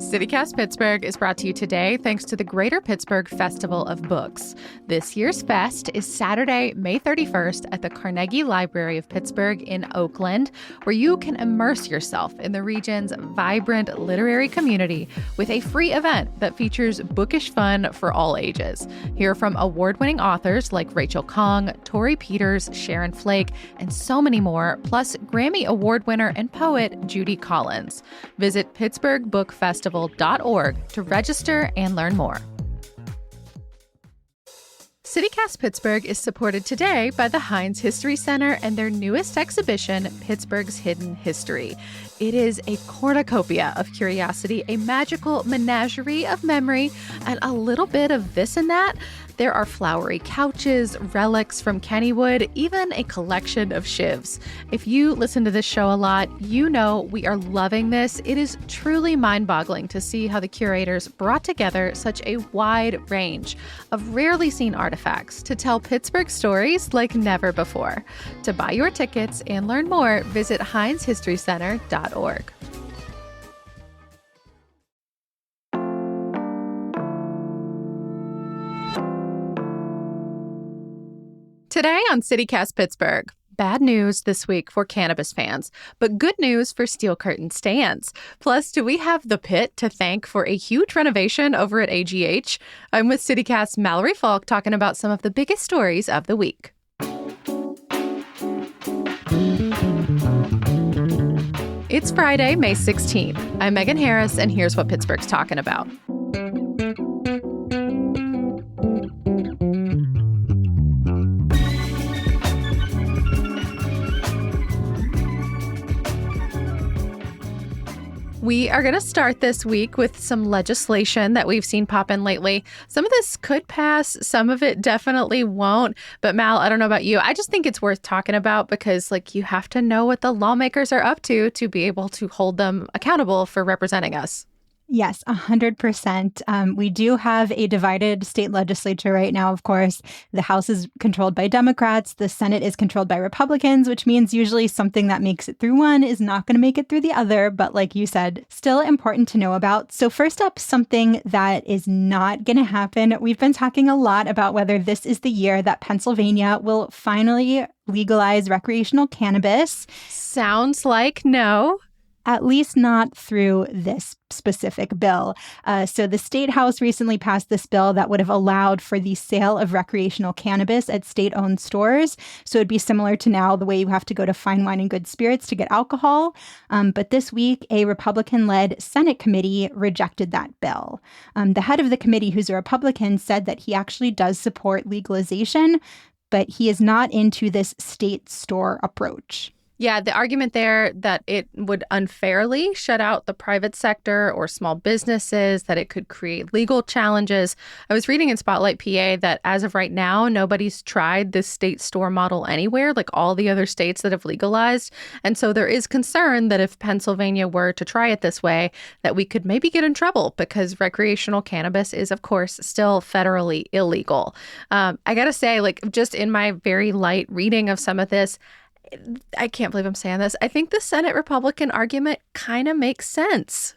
CityCast Pittsburgh is brought to you today thanks to the Greater Pittsburgh Festival of Books. This year's fest is Saturday, May 31st at the Carnegie Library of Pittsburgh in Oakland, where you can immerse yourself in the region's vibrant literary community with a free event that features bookish fun for all ages. Hear from award-winning authors like Rachel Khong, Tori Peters, Sharon Flake, and so many more, plus Grammy Award winner and poet Judy Collins. Visit pittsburghbookfestival.org to register and learn more. CityCast Pittsburgh is supported today by the Heinz History Center and their newest exhibition, Pittsburgh's Hidden History. It is a cornucopia of curiosity, a magical menagerie of memory, and a little bit of this and that. There are flowery couches, relics from Kennywood, even a collection of shivs. If you listen to this show a lot, you know we are loving this. It is truly mind-boggling to see how the curators brought together such a wide range of rarely seen artifacts to tell Pittsburgh stories like never before. To buy your tickets and learn more, visit HeinzHistoryCenter.org. Today on CityCast Pittsburgh, bad news this week for cannabis fans, but good news for steel curtain stands. Plus, do we have the Pitt to thank for a huge renovation over at AGH? I'm with CityCast's Mallory Falk talking about some of the biggest stories of the week. It's Friday, May 16th. I'm Megan Harris, and here's what Pittsburgh's talking about. We are going to start this week with some legislation that we've seen pop in lately. Some of this could pass, some of it definitely won't. But Mal, I don't know about you. I just think it's worth talking about because you have to know what the lawmakers are up to be able to hold them accountable for representing us. Yes, 100%. We do have a divided state legislature right now, of course. The House is controlled by Democrats. The Senate is controlled by Republicans, which means usually something that makes it through one is not going to make it through the other. But like you said, still important to know about. So first up, something that is not going to happen. We've been talking a lot about whether this is the year that Pennsylvania will finally legalize recreational cannabis. Sounds like no. At least not through this specific bill. So the State House recently passed this bill that would have allowed for the sale of recreational cannabis at state-owned stores. So it'd be similar to now the way you have to go to fine wine and good spirits to get alcohol. But this week, a Republican-led Senate committee rejected that bill. The head of the committee, who's a Republican, said that he actually does support legalization, but he is not into this state store approach. Yeah, the argument there that it would unfairly shut out the private sector or small businesses, that it could create legal challenges. I was reading in Spotlight PA that as of right now, nobody's tried this state store model anywhere, like all the other states that have legalized. And so there is concern that if Pennsylvania were to try it this way, that we could maybe get in trouble because recreational cannabis is, of course, still federally illegal. I got to say, just in my very light reading of some of this, I can't believe I'm saying this. I think the Senate Republican argument kind of makes sense.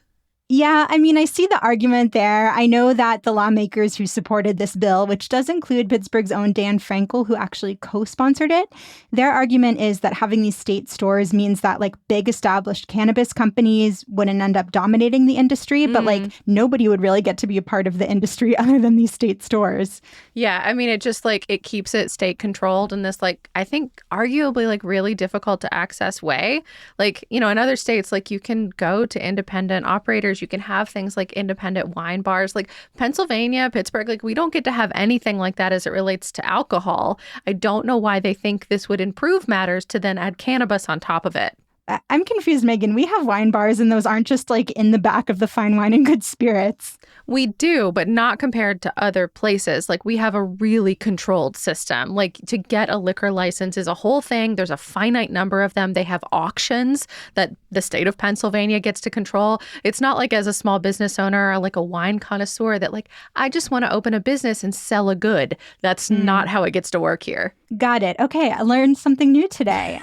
Yeah, I see the argument there. I know that the lawmakers who supported this bill, which does include Pittsburgh's own Dan Frankel, who actually co-sponsored it, their argument is that having these state stores means that big established cannabis companies wouldn't end up dominating the industry, but nobody would really get to be a part of the industry other than these state stores. Yeah, it just it keeps it state controlled in this I think arguably really difficult to access way. In other states, you can go to independent operators. You can have things like independent wine bars. Pennsylvania, Pittsburgh, we don't get to have anything like that as it relates to alcohol. I don't know why they think this would improve matters to then add cannabis on top of it. I'm confused, Megan. We have wine bars and those aren't just in the back of the fine wine and good spirits. We do, but not compared to other places. We have a really controlled system. To get a liquor license is a whole thing. There's a finite number of them. They have auctions that the state of Pennsylvania gets to control. It's not as a small business owner or a wine connoisseur that I just want to open a business and sell a good. That's not how it gets to work here. Got it. Okay, I learned something new today.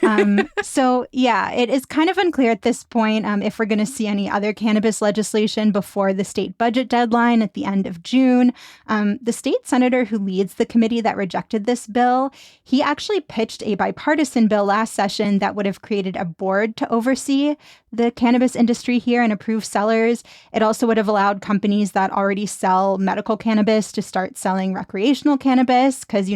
So yeah, it is kind of unclear at this point if we're going to see any other cannabis legislation before the state budget deadline at the end of June. The state senator who leads the committee that rejected this bill, he actually pitched a bipartisan bill last session that would have created a board to oversee the cannabis industry here and approve sellers. It also would have allowed companies that already sell medical cannabis to start selling recreational cannabis because,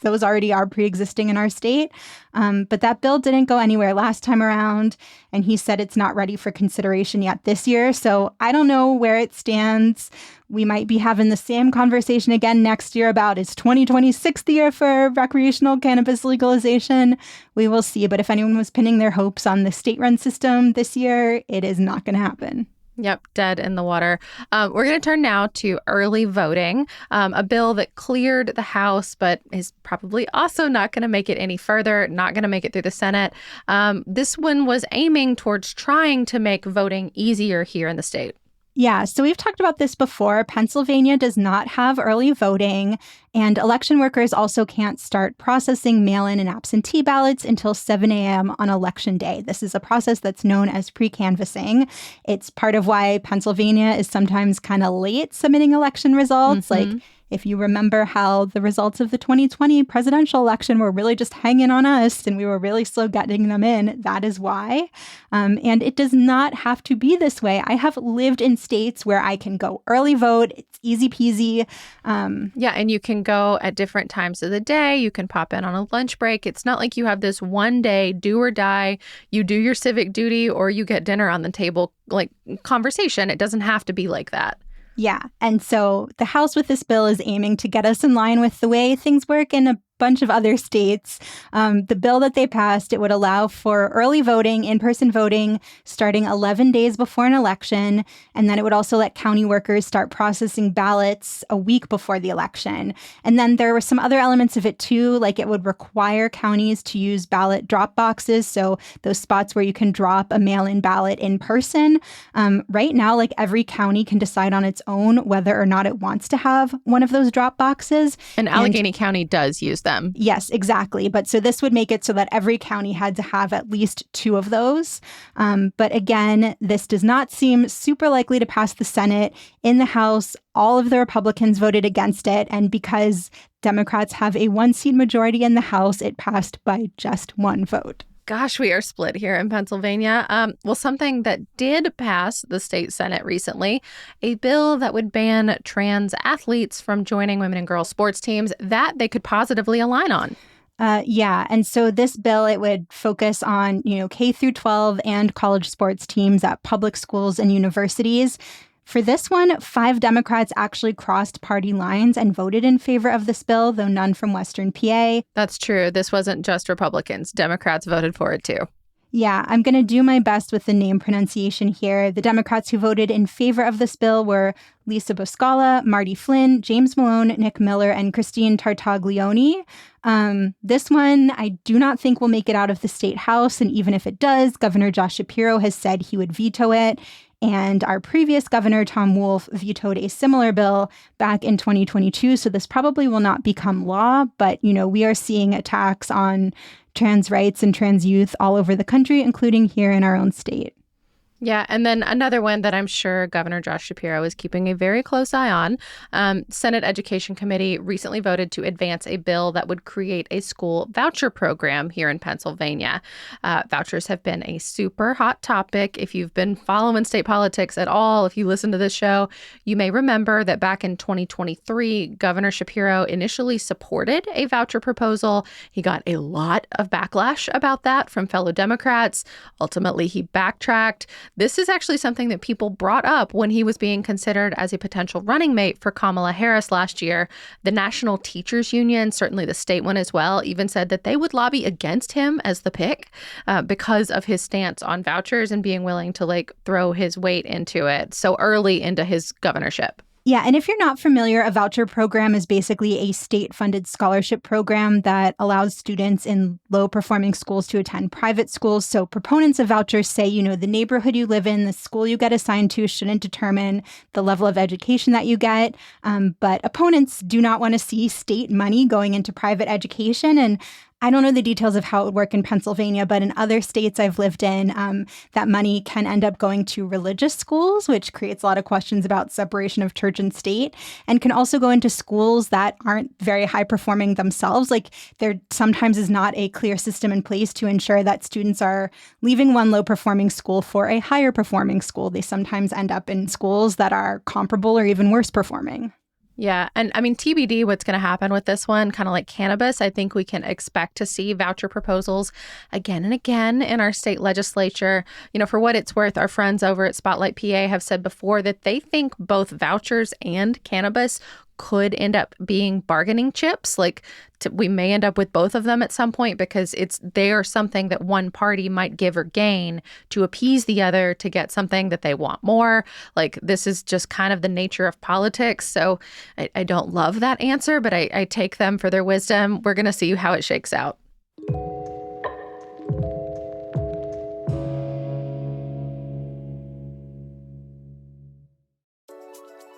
those already are pre-existing in our state. But that bill didn't go anywhere last time around, and he said it's not ready for consideration yet this year. So I don't know where it stands. We might be having the same conversation again next year about is 2026 the year for recreational cannabis legalization? We will see. But if anyone was pinning their hopes on the state-run system this year, it is not going to happen. Yep, dead in the water. We're going to turn now to early voting, a bill that cleared the House, but is probably also not going to make it any further, not going to make it through the Senate. This one was aiming towards trying to make voting easier here in the state. Yeah, so we've talked about this before. Pennsylvania does not have early voting, and election workers also can't start processing mail-in and absentee ballots until 7 a.m. on Election Day. This is a process that's known as pre-canvassing. It's part of why Pennsylvania is sometimes kind of late submitting election results. Like, if you remember how the results of the 2020 presidential election were really just hanging on us and we were really slow getting them in, that is why. And it does not have to be this way. I have lived in states where I can go early vote. It's easy peasy. Yeah, and you can go at different times of the day. You can pop in on a lunch break. It's not like you have this one day, do or die. You do your civic duty or you get dinner on the table, like conversation. It doesn't have to be like that. Yeah. And so the House with this bill is aiming to get us in line with the way things work in a bunch of other states. The bill that they passed, it would allow for early voting, in-person voting, starting 11 days before an election. And then it would also let county workers start processing ballots a week before the election. And then there were some other elements of it too, like it would require counties to use ballot drop boxes. So those spots where you can drop a mail-in ballot in person. Right now, like every county can decide on its own whether or not it wants to have one of those drop boxes. And Allegheny County does use them. Yes, exactly. But so this would make it so that every county had to have at least 2 of those. But again, this does not seem super likely to pass the Senate. In the House, all of the Republicans voted against it. And because Democrats have a 1-seat majority in the House, it passed by just 1 vote. Gosh, we are split here in Pennsylvania. Well, something that did pass the state Senate recently, a bill that would ban trans athletes from joining women and girls sports teams that they could positively align on. Yeah. And so this bill, it would focus on, K through 12 and college sports teams at public schools and universities. For this one, 5 Democrats actually crossed party lines and voted in favor of this bill, though none from Western PA. That's true. This wasn't just Republicans. Democrats voted for it, too. Yeah, I'm going to do my best with the name pronunciation here. The Democrats who voted in favor of this bill were Lisa Boscala, Marty Flynn, James Malone, Nick Miller, and Christine Tartaglione. This one, I do not think will make it out of the state house. And even if it does, Governor Josh Shapiro has said he would veto it. And our previous governor, Tom Wolf, vetoed a similar bill back in 2022. So this probably will not become law. But, we are seeing attacks on trans rights and trans youth all over the country, including here in our own state. Yeah. And then another one that I'm sure Governor Josh Shapiro is keeping a very close eye on. Senate Education Committee recently voted to advance a bill that would create a school voucher program here in Pennsylvania. Vouchers have been a super hot topic. If you've been following state politics at all, if you listen to this show, you may remember that back in 2023, Governor Shapiro initially supported a voucher proposal. He got a lot of backlash about that from fellow Democrats. Ultimately, he backtracked. This is actually something that people brought up when he was being considered as a potential running mate for Kamala Harris last year. The National Teachers Union, certainly the state one as well, even said that they would lobby against him as the pick because of his stance on vouchers and being willing to throw his weight into it so early into his governorship. Yeah, and if you're not familiar, a voucher program is basically a state-funded scholarship program that allows students in low-performing schools to attend private schools. So proponents of vouchers say, the neighborhood you live in, the school you get assigned to shouldn't determine the level of education that you get. But opponents do not want to see state money going into private education. And I don't know the details of how it would work in Pennsylvania, but in other states I've lived in, that money can end up going to religious schools, which creates a lot of questions about separation of church and state, and can also go into schools that aren't very high performing themselves. Like there sometimes is not a clear system in place to ensure that students are leaving one low performing school for a higher performing school. They sometimes end up in schools that are comparable or even worse performing. Yeah. And I mean, TBD, what's going to happen with this one, kind of like cannabis, I think we can expect to see voucher proposals again and again in our state legislature. You know, for what it's worth, our friends over at Spotlight PA have said before that they think both vouchers and cannabis could end up being bargaining chips. Like we may end up with both of them at some point because they are something that one party might give or gain to appease the other to get something that they want more. Like this is just kind of the nature of politics. So I don't love that answer, but I take them for their wisdom. We're going to see how it shakes out.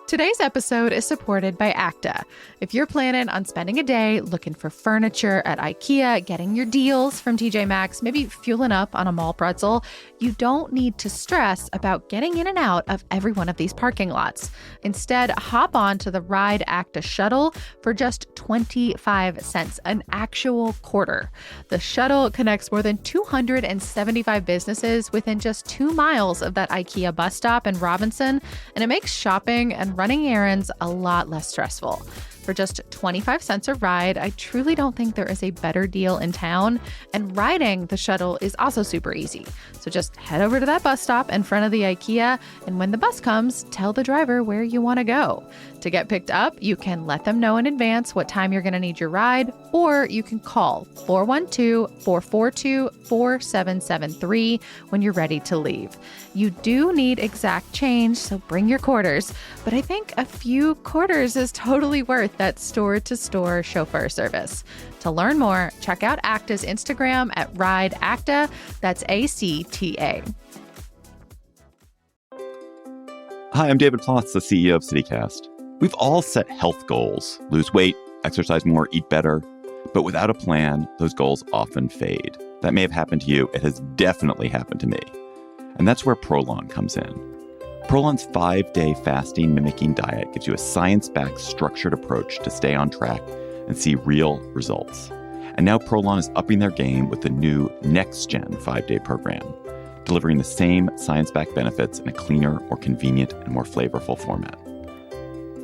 Today's episode is supported by ACTA. If you're planning on spending a day looking for furniture at IKEA, getting your deals from TJ Maxx, maybe fueling up on a mall pretzel, you don't need to stress about getting in and out of every one of these parking lots. Instead, hop on to the Ride ACTA shuttle for just 25 cents, an actual quarter. The shuttle connects more than 275 businesses within just 2 miles of that IKEA bus stop in Robinson, and it makes shopping and running errands a lot less stressful. For just 25 cents a ride, I truly don't think there is a better deal in town. And riding the shuttle is also super easy. So just head over to that bus stop in front of the IKEA, and when the bus comes, tell the driver where you want to go. To get picked up, you can let them know in advance what time you're going to need your ride, or you can call 412-442-4773 when you're ready to leave. You do need exact change, so bring your quarters. But I think a few quarters is totally worth that store-to-store chauffeur service. To learn more, check out ACTA's Instagram at RideACTA. That's ACTA. Hi, I'm David Plotz, the CEO of CityCast. We've all set health goals: lose weight, exercise more, eat better. But without a plan, those goals often fade. That may have happened to you. It has definitely happened to me. And that's where Prolon comes in. Prolon's 5-day fasting mimicking diet gives you a science-backed, structured approach to stay on track and see real results. And now Prolon is upping their game with the new next-gen 5-day program, delivering the same science-backed benefits in a cleaner, more convenient, and more flavorful format.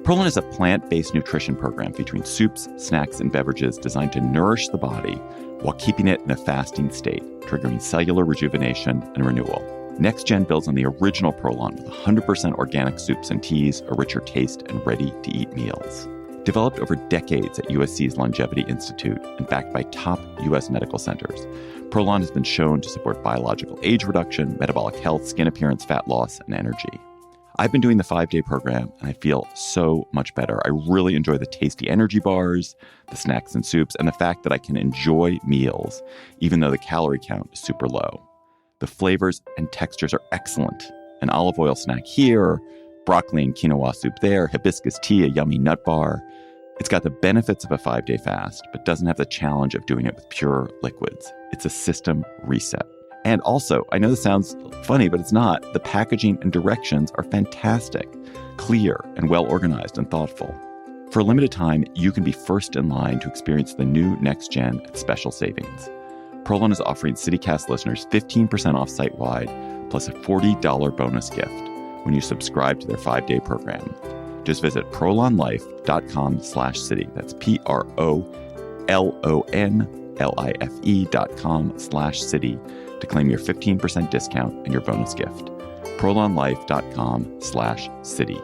Prolon is a plant-based nutrition program featuring soups, snacks, and beverages designed to nourish the body while keeping it in a fasting state, triggering cellular rejuvenation and renewal. Next Gen builds on the original Prolon with 100% organic soups and teas, a richer taste, and ready-to-eat meals. Developed over decades at USC's Longevity Institute and backed by top U.S. medical centers, Prolon has been shown to support biological age reduction, metabolic health, skin appearance, fat loss, and energy. I've been doing the 5-day program, and I feel so much better. I really enjoy the tasty energy bars, the snacks and soups, and the fact that I can enjoy meals, even though the calorie count is super low. The flavors and textures are excellent. An olive oil snack here, broccoli and quinoa soup there, hibiscus tea, a yummy nut bar. It's got the benefits of a 5-day fast, but doesn't have the challenge of doing it with pure liquids. It's a system reset. And also, I know this sounds funny, but it's not. The packaging and directions are fantastic, clear, and well organized and thoughtful. For a limited time, you can be first in line to experience the new Next Gen at special savings. Prolon is offering CityCast listeners 15% off site-wide, plus a $40 bonus gift when you subscribe to their 5-day program. Just visit prolonlife.com/city. That's PROLONLIFE.com/city to claim your 15% discount and your bonus gift. prolonlife.com/city.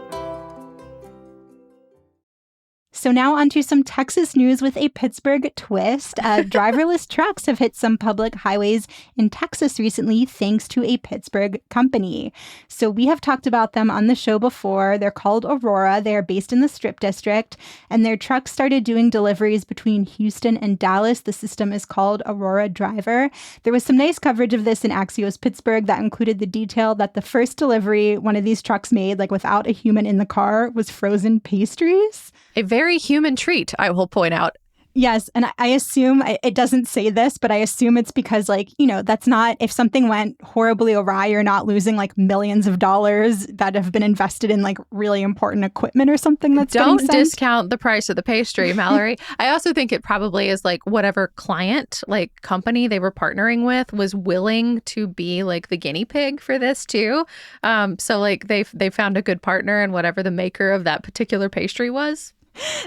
So now onto some Texas news with a Pittsburgh twist. Driverless trucks have hit some public highways in Texas recently, thanks to a Pittsburgh company. So we have talked about them on the show before. They're called Aurora. They are based in the Strip District, and their trucks started doing deliveries between Houston and Dallas. The system is called Aurora Driver. There was some nice coverage of this in Axios Pittsburgh that included the detail that the first delivery one of these trucks made, like without a human in the car, was frozen pastries. A very human treat, I will point out. Yes. And I assume it doesn't say this, but I assume it's because, like, that's not, if something went horribly awry, you're not losing like millions of dollars that have been invested in like really important equipment or something that's Don't getting sent. discount the price of the pastry, Mallory. I also think it probably is like whatever client, like company they were partnering with was willing to be like the guinea pig for this too. So like they found a good partner in whatever the maker of that particular pastry was.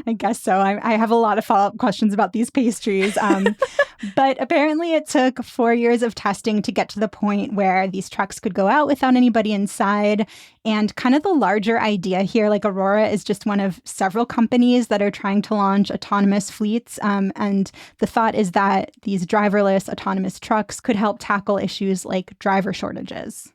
I guess so. I have a lot of follow-up questions about these pastries. But apparently it took 4 years of testing to get to the point where these trucks could go out without anybody inside. And kind of the larger idea here, like Aurora is just one of several companies that are trying to launch autonomous fleets. And the thought is that these driverless autonomous trucks could help tackle issues like driver shortages.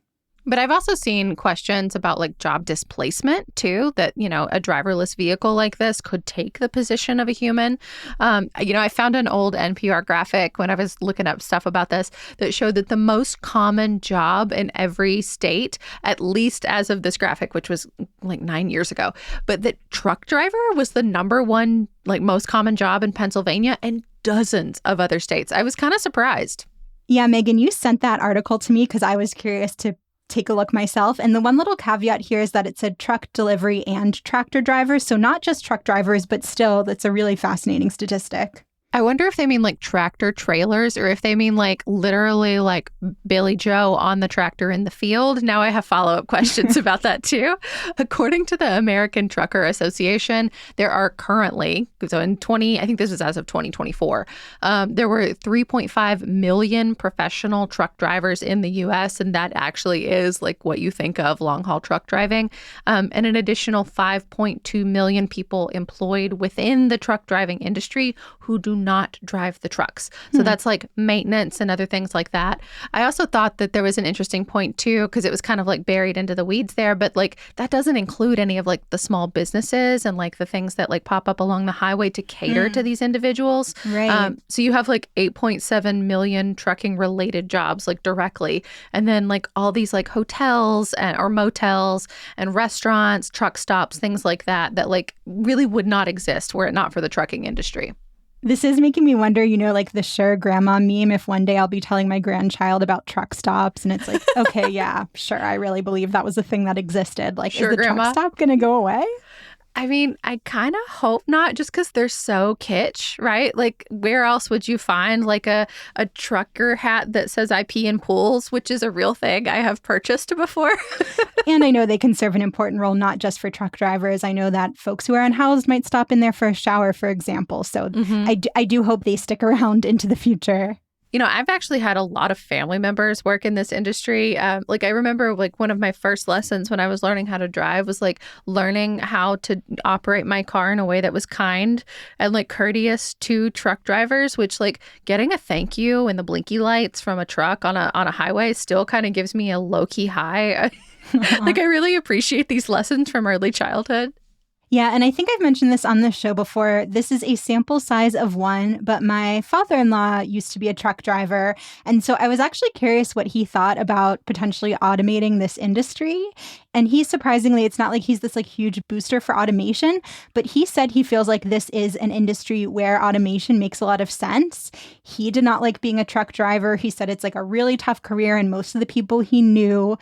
But I've also seen questions about like job displacement too, that, a driverless vehicle like this could take the position of a human. I found an old NPR graphic when I was looking up stuff about this that showed that the most common job in every state, at least as of this graphic, which was like 9 years ago, but that truck driver was the number one like most common job in Pennsylvania and dozens of other states. I was kind of surprised. Yeah, Megan, you sent that article to me because I was curious to take a look myself. And the one little caveat here is that it said truck delivery and tractor drivers. So not just truck drivers, but still, that's a really fascinating statistic. I wonder if they mean like tractor trailers or if they mean like literally like Billy Joe on the tractor in the field. Now I have follow-up questions about that too. According to the American Trucker Association, there are currently, so I think this is as of 2024, there were 3.5 million professional truck drivers in the U.S. And that actually is like what you think of long-haul truck driving. And an additional 5.2 million people employed within the truck driving industry who do not drive the trucks. So that's like maintenance and other things like that. I also thought that there was an interesting point too, because it was kind of like buried into the weeds there, but like that doesn't include any of like the small businesses and like the things that like pop up along the highway to cater to these individuals. Right. So you have like 8.7 million trucking related jobs like directly. And then like all these like hotels or motels and restaurants, truck stops, things like that like really would not exist were it not for the trucking industry. This is making me wonder, like the sure grandma meme, if one day I'll be telling my grandchild about truck stops and it's like, okay, yeah, sure. I really believe that was a thing that existed. Like, sure, is the grandma. truck stop going to go away? I mean, I kind of hope not, just because they're so kitsch, right? Like, where else would you find like a trucker hat that says I pee in pools, which is a real thing I have purchased before. And I know they can serve an important role, not just for truck drivers. I know that folks who are unhoused might stop in there for a shower, for example. So I do hope they stick around into the future. I've actually had a lot of family members work in this industry. Like I remember like one of my first lessons when I was learning how to drive was like learning how to operate my car in a way that was kind and like courteous to truck drivers, which like getting a thank you and the blinky lights from a truck on a highway still kind of gives me a low-key high. Like I really appreciate these lessons from early childhood. Yeah, and I think I've mentioned this on the show before. This is a sample size of one, but my father-in-law used to be a truck driver. And so I was actually curious what he thought about potentially automating this industry. And he, surprisingly, it's not like he's this like huge booster for automation, but he said he feels like this is an industry where automation makes a lot of sense. He did not like being a truck driver. He said it's like a really tough career, and most of the people he knew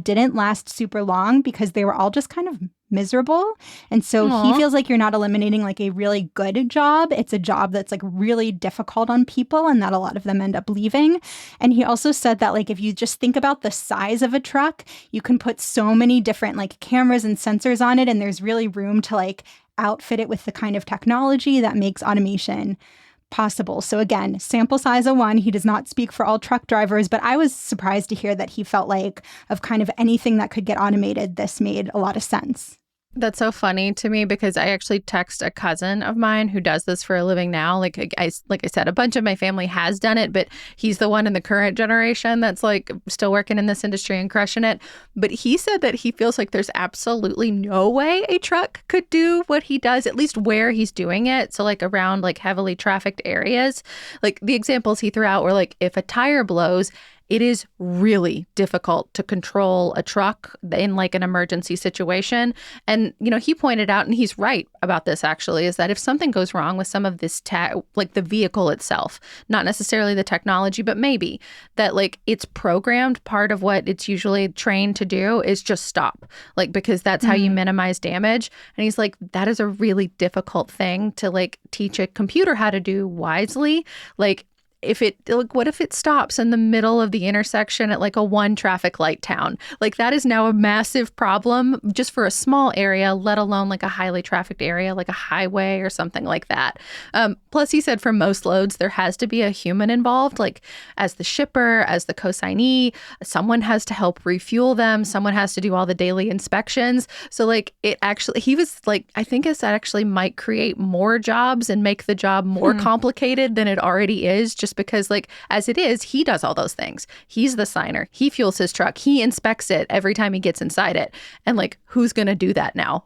didn't last super long because they were all just kind of miserable. And so he feels like you're not eliminating like a really good job. It's a job that's like really difficult on people and that a lot of them end up leaving. And he also said that like if you just think about the size of a truck, you can put so many different like cameras and sensors on it, and there's really room to like outfit it with the kind of technology that makes automation possible. So again, sample size of one. He does not speak for all truck drivers, but I was surprised to hear that he felt like of kind of anything that could get automated, this made a lot of sense. That's so funny to me because I actually text a cousin of mine who does this for a living now. Like I said, a bunch of my family has done it, but he's the one in the current generation that's like still working in this industry and crushing it. But he said that he feels like there's absolutely no way a truck could do what he does, at least where he's doing it. So like around like heavily trafficked areas, like the examples he threw out were like if a tire blows, it is really difficult to control a truck in like an emergency situation. And, he pointed out, and he's right about this actually, is that if something goes wrong with some of this like the vehicle itself, not necessarily the technology, but maybe that like it's programmed, part of what it's usually trained to do is just stop, like, because that's how you minimize damage. And he's like, that is a really difficult thing to like teach a computer how to do wisely. Like, what if it stops in the middle of the intersection at like a one traffic light town? Like that is now a massive problem just for a small area, let alone like a highly trafficked area, like a highway or something like that. Plus, he said for most loads, there has to be a human involved, like as the shipper, as the consignee, someone has to help refuel them. Someone has to do all the daily inspections. So like he was like, I think that actually might create more jobs and make the job more complicated than it already is, just because like as it is, he does all those things. He's the signer. He fuels his truck. He inspects it every time he gets inside it. And like, who's going to do that now?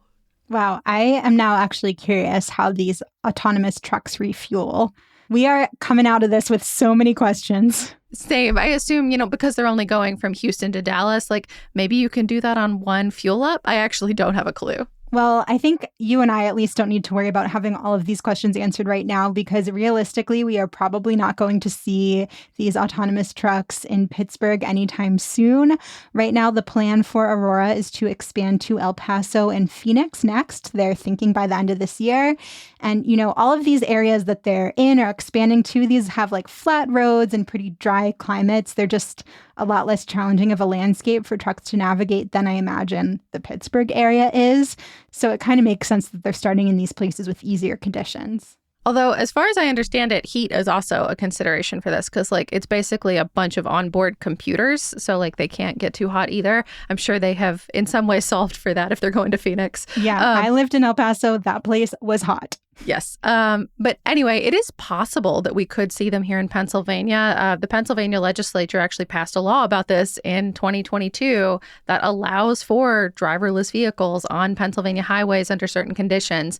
Wow. I am now actually curious how these autonomous trucks refuel. We are coming out of this with so many questions. Same. I assume, because they're only going from Houston to Dallas, like maybe you can do that on one fuel up. I actually don't have a clue. Well, I think you and I at least don't need to worry about having all of these questions answered right now, because realistically, we are probably not going to see these autonomous trucks in Pittsburgh anytime soon. Right now, the plan for Aurora is to expand to El Paso and Phoenix next. They're thinking by the end of this year. And, all of these areas that they're in or expanding to, these have like flat roads and pretty dry climates. They're just a lot less challenging of a landscape for trucks to navigate than I imagine the Pittsburgh area is. So it kind of makes sense that they're starting in these places with easier conditions. Although, as far as I understand it, heat is also a consideration for this because, like, it's basically a bunch of onboard computers. So, like, they can't get too hot either. I'm sure they have in some way solved for that if they're going to Phoenix. Yeah, I lived in El Paso. That place was hot. Yes. But anyway, it is possible that we could see them here in Pennsylvania. The Pennsylvania legislature actually passed a law about this in 2022 that allows for driverless vehicles on Pennsylvania highways under certain conditions.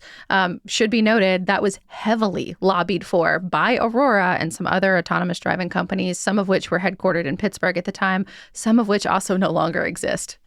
Should be noted, that was heavily lobbied for by Aurora and some other autonomous driving companies, some of which were headquartered in Pittsburgh at the time, some of which also no longer exist.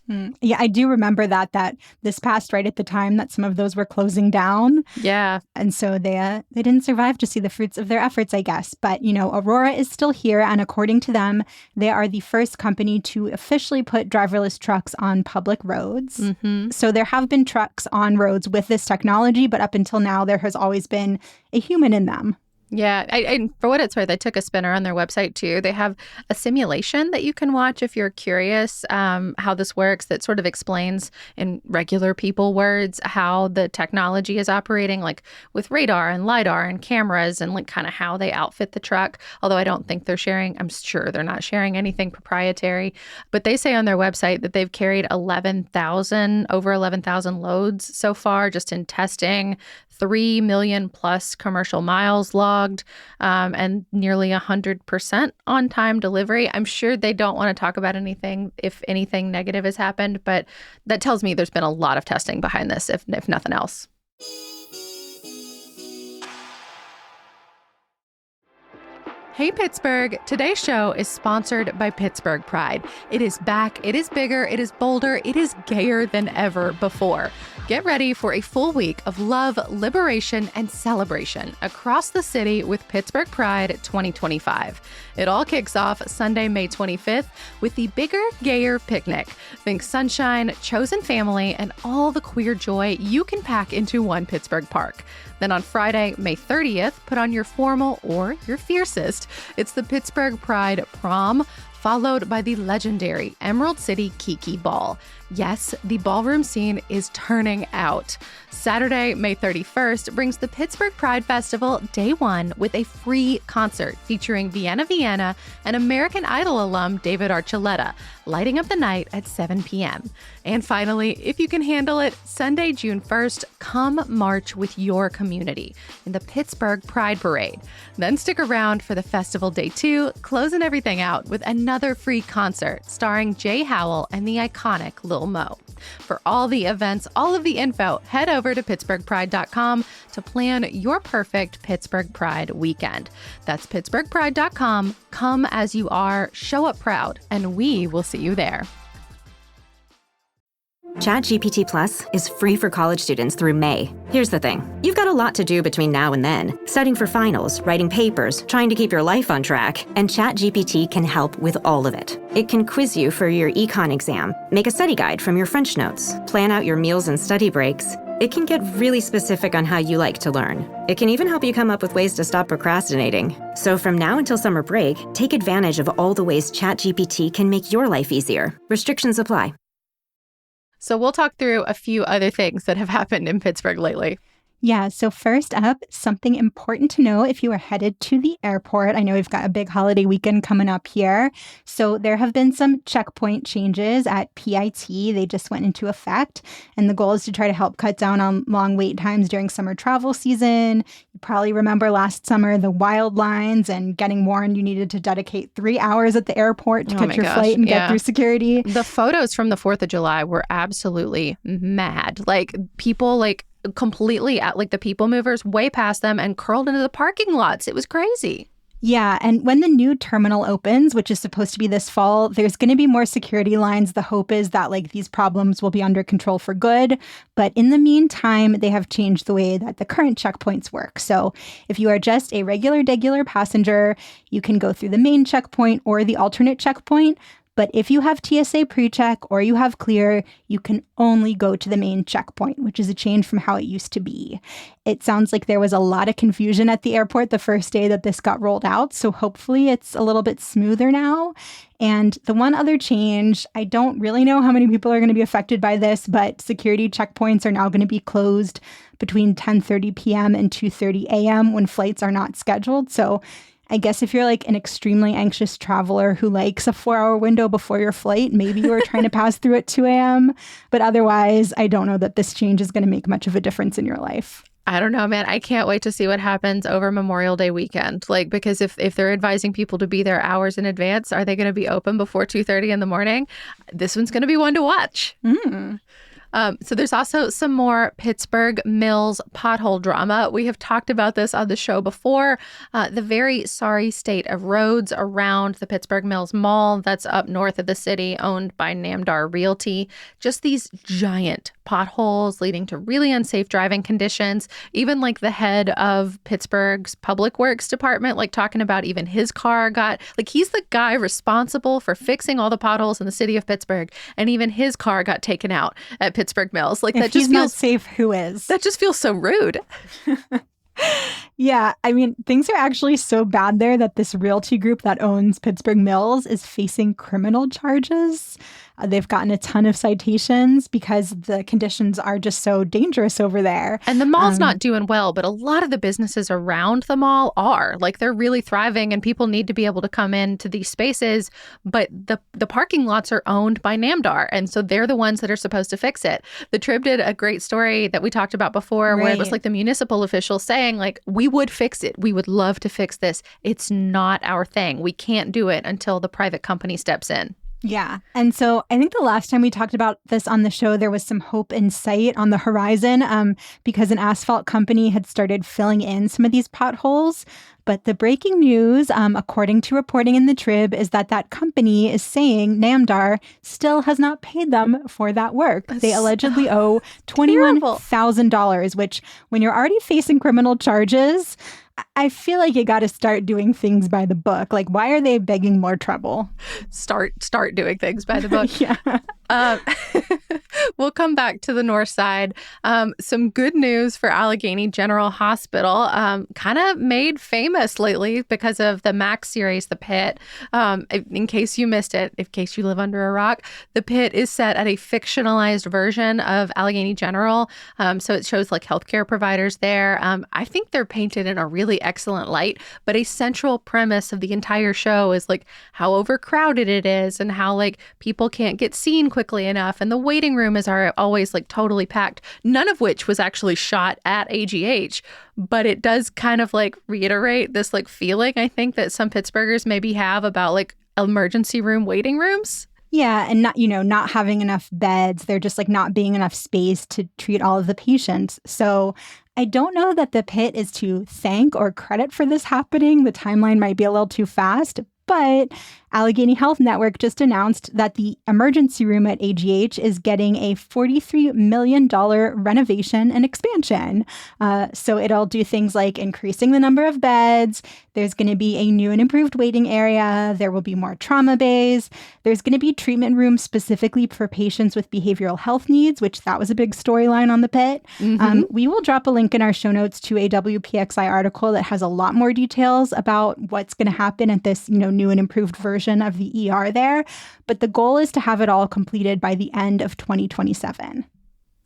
Yeah, I do remember that this passed right at the time that some of those were closing down. Yeah. And so they didn't survive to see the fruits of their efforts, I guess. But, Aurora is still here. And according to them, they are the first company to officially put driverless trucks on public roads. Mm-hmm. So there have been trucks on roads with this technology, but up until now, there has always been a human in them. Yeah, I for what it's worth, I took a spinner on their website too. They have a simulation that you can watch if you're curious how this works, that sort of explains in regular people words how the technology is operating, like with radar and LiDAR and cameras and like kind of how they outfit the truck. Although I don't think they're sharing, I'm sure they're not sharing anything proprietary. But they say on their website that they've carried over 11,000 loads so far just in testing, 3 million plus commercial miles logged, and nearly 100% on-time delivery. I'm sure they don't want to talk about anything if anything negative has happened, but that tells me there's been a lot of testing behind this, if nothing else. Hey, Pittsburgh. Today's show is sponsored by Pittsburgh Pride. It is back. It is bigger. It is bolder. It is gayer than ever before. Get ready for a full week of love, liberation, and celebration across the city with Pittsburgh Pride 2025. It all kicks off Sunday, May 25th with the Bigger, Gayer Picnic. Think sunshine, chosen family, and all the queer joy you can pack into one Pittsburgh park. Then on Friday, May 30th, put on your formal or your fiercest. It's the Pittsburgh Pride Prom, followed by the legendary Emerald City Kiki Ball. Yes, the ballroom scene is turning out. Saturday, May 31st, brings the Pittsburgh Pride Festival Day 1 with a free concert featuring Vienna Vienna and American Idol alum David Archuleta, lighting up the night at 7 p.m. And finally, if you can handle it, Sunday, June 1st, come march with your community in the Pittsburgh Pride Parade. Then stick around for the festival Day 2, closing everything out with another free concert starring Jay Howell and the iconic Lil Mo. For all the events, all of the info, head over to pittsburghpride.com to plan your perfect Pittsburgh Pride weekend. That's pittsburghpride.com. Come as you are, show up proud, and we will see you there. ChatGPT Plus is free for college students through May. Here's the thing. You've got a lot to do between now and then. Studying for finals, writing papers, trying to keep your life on track. And ChatGPT can help with all of it. It can quiz you for your econ exam, make a study guide from your French notes, plan out your meals and study breaks. It can get really specific on how you like to learn. It can even help you come up with ways to stop procrastinating. So from now until summer break, take advantage of all the ways ChatGPT can make your life easier. Restrictions apply. So we'll talk through a few other things that have happened in Pittsburgh lately. Yeah, so first up, something important to know if you are headed to the airport. I know we've got a big holiday weekend coming up here. So there have been some checkpoint changes at PIT. They just went into effect. And the goal is to try to help cut down on long wait times during summer travel season. You probably remember last summer, the wild lines and getting warned you needed to dedicate 3 hours at the airport to catch your flight and get through security. The photos from the 4th of July were absolutely mad. Like people completely at the people movers way past them and curled into the parking lots. It was crazy. Yeah, and when the new terminal opens, which is supposed to be this fall, there's going to be more security lines. The hope is that these problems will be under control for good. But in the meantime, they have changed the way that the current checkpoints work. So if you are just a regular passenger, you can go through the main checkpoint or the alternate checkpoint. But if you have TSA PreCheck or you have Clear, you can only go to the main checkpoint, which is a change from how it used to be. It sounds like there was a lot of confusion at the airport the first day that this got rolled out, so hopefully it's a little bit smoother now. And the one other change, I don't really know how many people are going to be affected by this, but security checkpoints are now going to be closed between 10:30 p.m. and 2:30 a.m. when flights are not scheduled. So I guess if you're an extremely anxious traveler who likes a 4-hour window before your flight, maybe you are trying to pass through at 2 a.m. But otherwise, I don't know that this change is going to make much of a difference in your life. I don't know, man. I can't wait to see what happens over Memorial Day weekend. Because if they're advising people to be there hours in advance, are they going to be open before 2:30 in the morning? This one's going to be one to watch. So there's also some more Pittsburgh Mills pothole drama. We have talked about this on the show before. The very sorry state of roads around the Pittsburgh Mills Mall that's up north of the city, owned by Namdar Realty. Just these giant potholes leading to really unsafe driving conditions. Even the head of Pittsburgh's Public Works Department, talking about even his car got, he's the guy responsible for fixing all the potholes in the city of Pittsburgh. And even his car got taken out at Pittsburgh Mills. If that just feels not safe, who is? That just feels so rude. Yeah, I mean, things are actually so bad there that this realty group that owns Pittsburgh Mills is facing criminal charges. They've gotten a ton of citations because the conditions are just so dangerous over there. And the mall's not doing well, but a lot of the businesses around the mall are. They're really thriving and people need to be able to come into these spaces. But the parking lots are owned by Namdar. And so they're the ones that are supposed to fix it. The Trib did a great story that we talked about before where it was the municipal officials saying, we would fix it. We would love to fix this. It's not our thing. We can't do it until the private company steps in. Yeah. And so I think the last time we talked about this on the show, there was some hope in sight on the horizon because an asphalt company had started filling in some of these potholes. But the breaking news, according to reporting in the Trib, is that company is saying Namdar still has not paid them for that work. They allegedly owe $21,000, which when you're already facing criminal charges, I feel like you got to start doing things by the book. Why are they begging more trouble? Start doing things by the book. Yeah. We'll come back to the north side. Some good news for Allegheny General Hospital, kind of made famous lately because of the Max series, The Pitt. In case you missed it, in case you live under a rock, The Pitt is set at a fictionalized version of Allegheny General. So it shows healthcare providers there. I think they're painted in a really excellent light, but a central premise of the entire show is how overcrowded it is and how people can't get seen quickly enough. And the waiting room is always totally packed, none of which was actually shot at AGH. But it does kind of reiterate this feeling I think that some Pittsburghers maybe have about emergency room waiting rooms. Yeah, and not having enough beds. They're just like not being enough space to treat all of the patients. So I don't know that the Pitt is to thank or credit for this happening. The timeline might be a little too fast, but Allegheny Health Network just announced that the emergency room at AGH is getting a $43 million renovation and expansion. So it'll do things like increasing the number of beds. There's going to be a new and improved waiting area. There will be more trauma bays. There's going to be treatment rooms specifically for patients with behavioral health needs, which that was a big storyline on the Pitt. We will drop a link in our show notes to a WPXI article that has a lot more details about what's going to happen at this, new and improved version of the ER there. But the goal is to have it all completed by the end of 2027.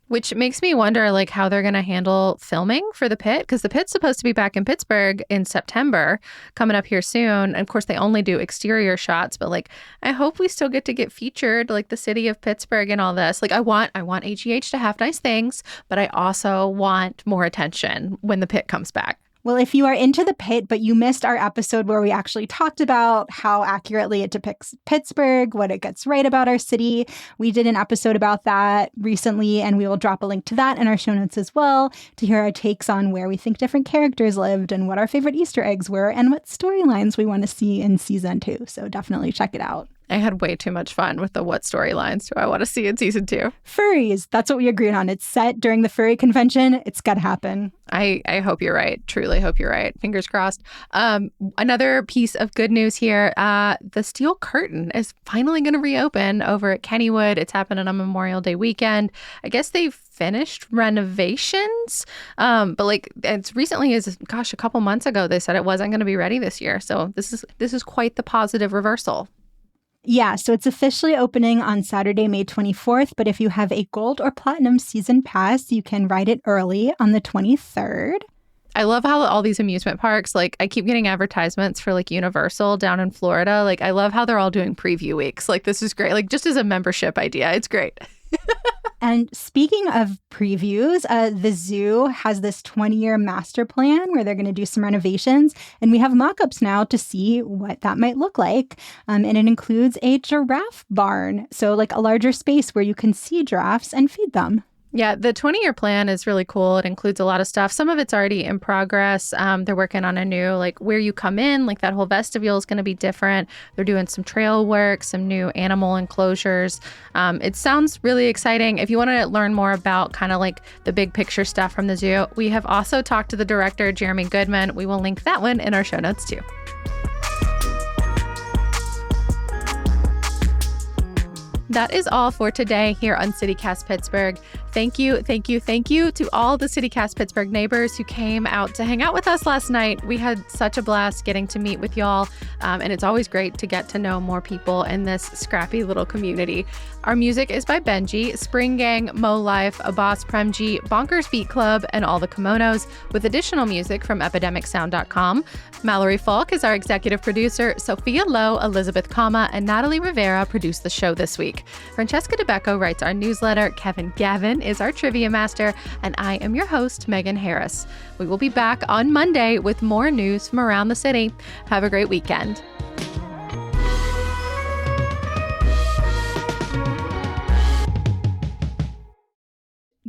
Which makes me wonder, like, how they're going to handle filming for the Pitt, because the Pitt's supposed to be back in Pittsburgh in September, coming up here soon. And of course, they only do exterior shots, but like, I hope we still get featured, like the city of Pittsburgh and all this. Like, I want AGH to have nice things, but I also want more attention when the Pitt comes back. Well, if you are into the Pitt, but you missed our episode where we actually talked about how accurately it depicts Pittsburgh, what it gets right about our city, we did an episode about that recently, and we will drop a link to that in our show notes as well to hear our takes on where we think different characters lived and what our favorite Easter eggs were and what storylines we want to see in season 2. So definitely check it out. I had way too much fun with the what storylines do I want to see in season 2. Furries. That's what we agreed on. It's set during the furry convention. It's got to happen. I hope you're right. Truly hope you're right. Fingers crossed. Another piece of good news here. The steel curtain is finally going to reopen over at Kennywood. It's happening on Memorial Day weekend. I guess they've finished renovations. But like as recently as, a couple months ago, they said it wasn't going to be ready this year. So this is quite the positive reversal. Yeah, so it's officially opening on Saturday, May 24th, but if you have a gold or platinum season pass, you can ride it early on the 23rd. I love how all these amusement parks, like I keep getting advertisements for like Universal down in Florida. Like I love how they're all doing preview weeks. Like this is great. Like just as a membership idea, it's great. And speaking of previews, the zoo has this 20-year master plan where they're going to do some renovations. And we have mock-ups now to see what that might look like. And it includes a giraffe barn. So like a larger space where you can see giraffes and feed them. Yeah, the 20-year plan is really cool. It includes a lot of stuff. Some of it's already in progress. They're working on a new, like where you come in, like that whole vestibule is going to be different. They're doing some trail work, some new animal enclosures. It sounds really exciting. If you want to learn more about kind of like the big picture stuff from the zoo, we have also talked to the director, Jeremy Goodman. We will link that one in our show notes too. That is all for today here on CityCast Pittsburgh. Thank you to all the CityCast Pittsburgh neighbors who came out to hang out with us last night. We had such a blast getting to meet with y'all, and it's always great to get to know more people in this scrappy little community. Our music is by Benji, Spring Gang, Mo Life, Abbas Premji, Bonkers Beat Club, and All the Kimonos, with additional music from epidemicsound.com. Mallory Falk is our executive producer. Sophia Lowe, Elizabeth Kama, and Natalie Rivera produced the show this week. Francesca DeBecco writes our newsletter. Kevin Gavin is our trivia master, and I am your host, Megan Harris. We will be back on Monday with more news from around the city. Have a great weekend.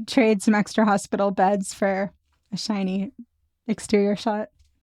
Trade some extra hospital beds for a shiny exterior shot.